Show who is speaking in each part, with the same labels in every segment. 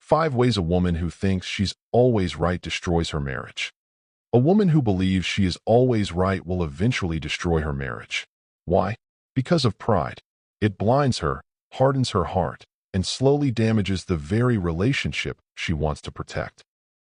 Speaker 1: 5 ways a woman who thinks she's always right destroys her marriage. A woman who believes she is always right will eventually destroy her marriage. Why? Because of pride. It blinds her, hardens her heart, and slowly damages the very relationship she wants to protect.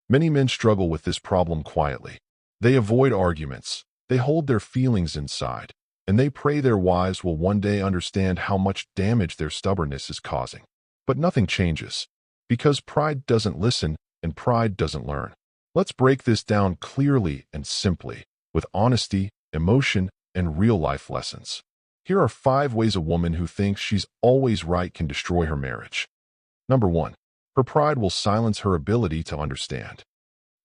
Speaker 1: Many men struggle with this problem quietly. They avoid arguments, they hold their feelings inside, and they pray their wives will one day understand how much damage their stubbornness is causing. But nothing changes, because pride doesn't listen and pride doesn't learn. Let's break this down clearly and simply, with honesty, emotion, and real-life lessons. Here are 5 ways a woman who thinks she's always right can destroy her marriage. Number 1. Her pride will silence her ability to understand.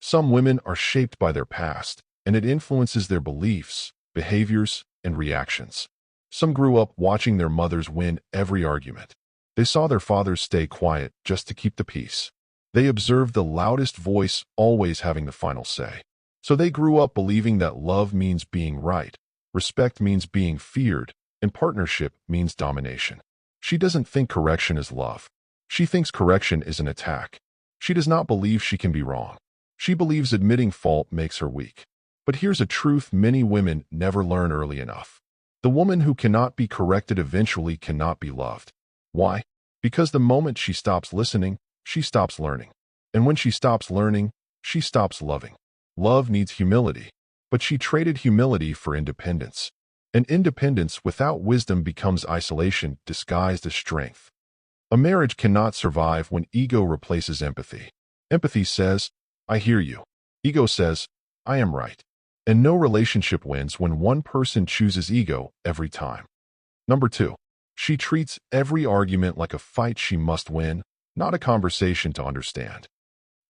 Speaker 1: Some women are shaped by their past, and it influences their beliefs, behaviors, and reactions. Some grew up watching their mothers win every argument. They saw their fathers stay quiet just to keep the peace. They observed the loudest voice always having the final say. So they grew up believing that love means being right, respect means being feared, and partnership means domination. She doesn't think correction is love. She thinks correction is an attack. She does not believe she can be wrong. She believes admitting fault makes her weak. But here's a truth many women never learn early enough. The woman who cannot be corrected eventually cannot be loved. Why? Because the moment she stops listening, she stops learning. And when she stops learning, she stops loving. Love needs humility. But she traded humility for independence. And independence without wisdom becomes isolation disguised as strength. A marriage cannot survive when ego replaces empathy. Empathy says, I hear you. Ego says, I am right. And no relationship wins when one person chooses ego every time. Number 2. She treats every argument like a fight she must win, not a conversation to understand.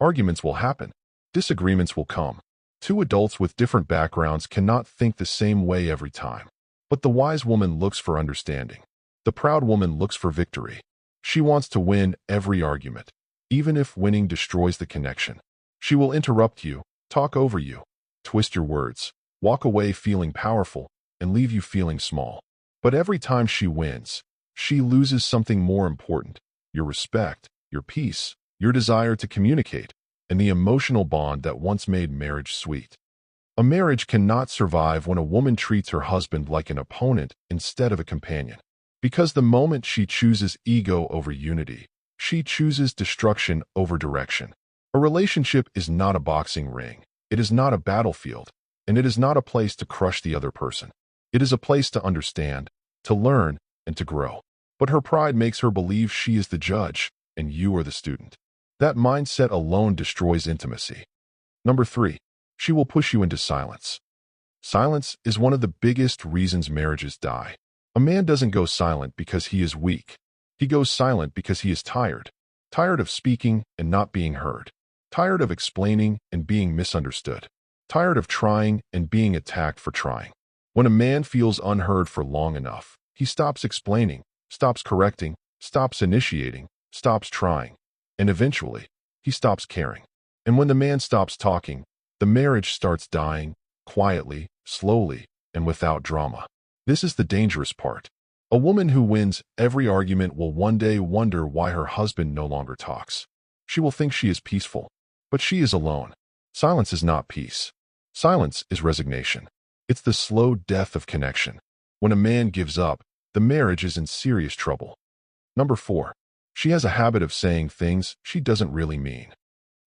Speaker 1: Arguments will happen. Disagreements will come. 2 adults with different backgrounds cannot think the same way every time. But the wise woman looks for understanding. The proud woman looks for victory. She wants to win every argument, even if winning destroys the connection. She will interrupt you, talk over you, twist your words, walk away feeling powerful, and leave you feeling small. But every time she wins, she loses something more important: your respect, your peace, your desire to communicate, and the emotional bond that once made marriage sweet. A marriage cannot survive when a woman treats her husband like an opponent instead of a companion. Because the moment she chooses ego over unity, she chooses destruction over direction. A relationship is not a boxing ring. It is not a battlefield, and it is not a place to crush the other person. It is a place to understand, to learn, and to grow. But her pride makes her believe she is the judge, and you are the student. That mindset alone destroys intimacy. Number 3. She will push you into silence. Silence is one of the biggest reasons marriages die. A man doesn't go silent because he is weak. He goes silent because he is tired. Tired of speaking and not being heard. Tired of explaining and being misunderstood. Tired of trying and being attacked for trying. When a man feels unheard for long enough, he stops explaining, stops correcting, stops initiating, stops trying, and eventually, he stops caring. And when the man stops talking, the marriage starts dying, quietly, slowly, and without drama. This is the dangerous part. A woman who wins every argument will one day wonder why her husband no longer talks. She will think she is peaceful, but she is alone. Silence is not peace. Silence is resignation. It's the slow death of connection. When a man gives up, the marriage is in serious trouble. Number 4. She has a habit of saying things she doesn't really mean.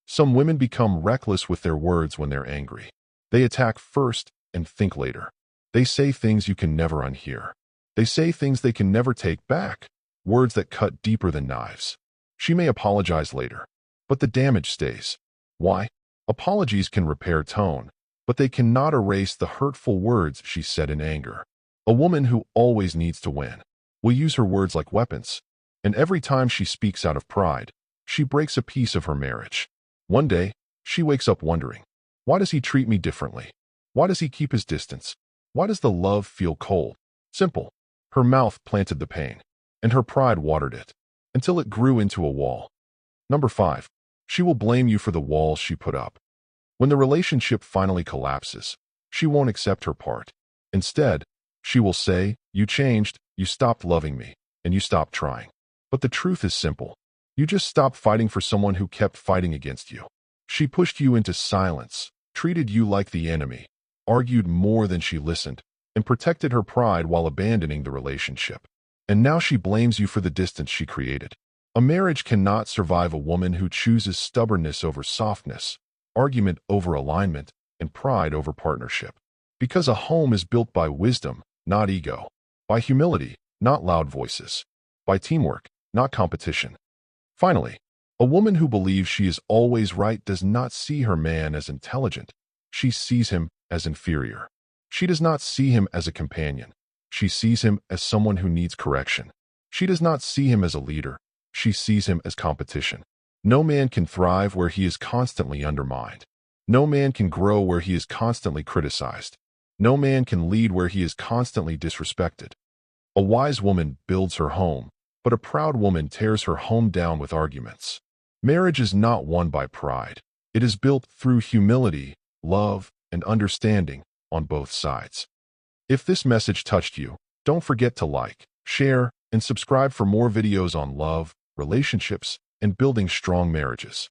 Speaker 1: Some women become reckless with their words when they're angry. They attack first and think later. They say things you can never unhear. They say things they can never take back, words that cut deeper than knives. She may apologize later, but the damage stays. Why? Apologies can repair tone, but they cannot erase the hurtful words she said in anger. A woman who always needs to win will use her words like weapons, and every time she speaks out of pride, she breaks a piece of her marriage. One day, she wakes up wondering, why does he treat me differently? Why does he keep his distance? Why does the love feel cold? Simple. Her mouth planted the pain, and her pride watered it, until it grew into a wall. Number 5. She will blame you for the walls she put up. When the relationship finally collapses, she won't accept her part. Instead, she will say, you changed, you stopped loving me, and you stopped trying. But the truth is simple. You just stopped fighting for someone who kept fighting against you. She pushed you into silence, treated you like the enemy, argued more than she listened, and protected her pride while abandoning the relationship. And now she blames you for the distance she created. A marriage cannot survive a woman who chooses stubbornness over softness, argument over alignment, and pride over partnership. Because a home is built by wisdom, not ego, by humility, not loud voices, by teamwork, not competition. Finally, a woman who believes she is always right does not see her man as intelligent. She sees him as inferior. She does not see him as a companion. She sees him as someone who needs correction. She does not see him as a leader. She sees him as competition. No man can thrive where he is constantly undermined. No man can grow where he is constantly criticized. No man can lead where he is constantly disrespected. A wise woman builds her home, but a proud woman tears her home down with arguments. Marriage is not won by pride. It is built through humility, love, and understanding on both sides. If this message touched you, don't forget to like, share, and subscribe for more videos on love, relationships, and building strong marriages.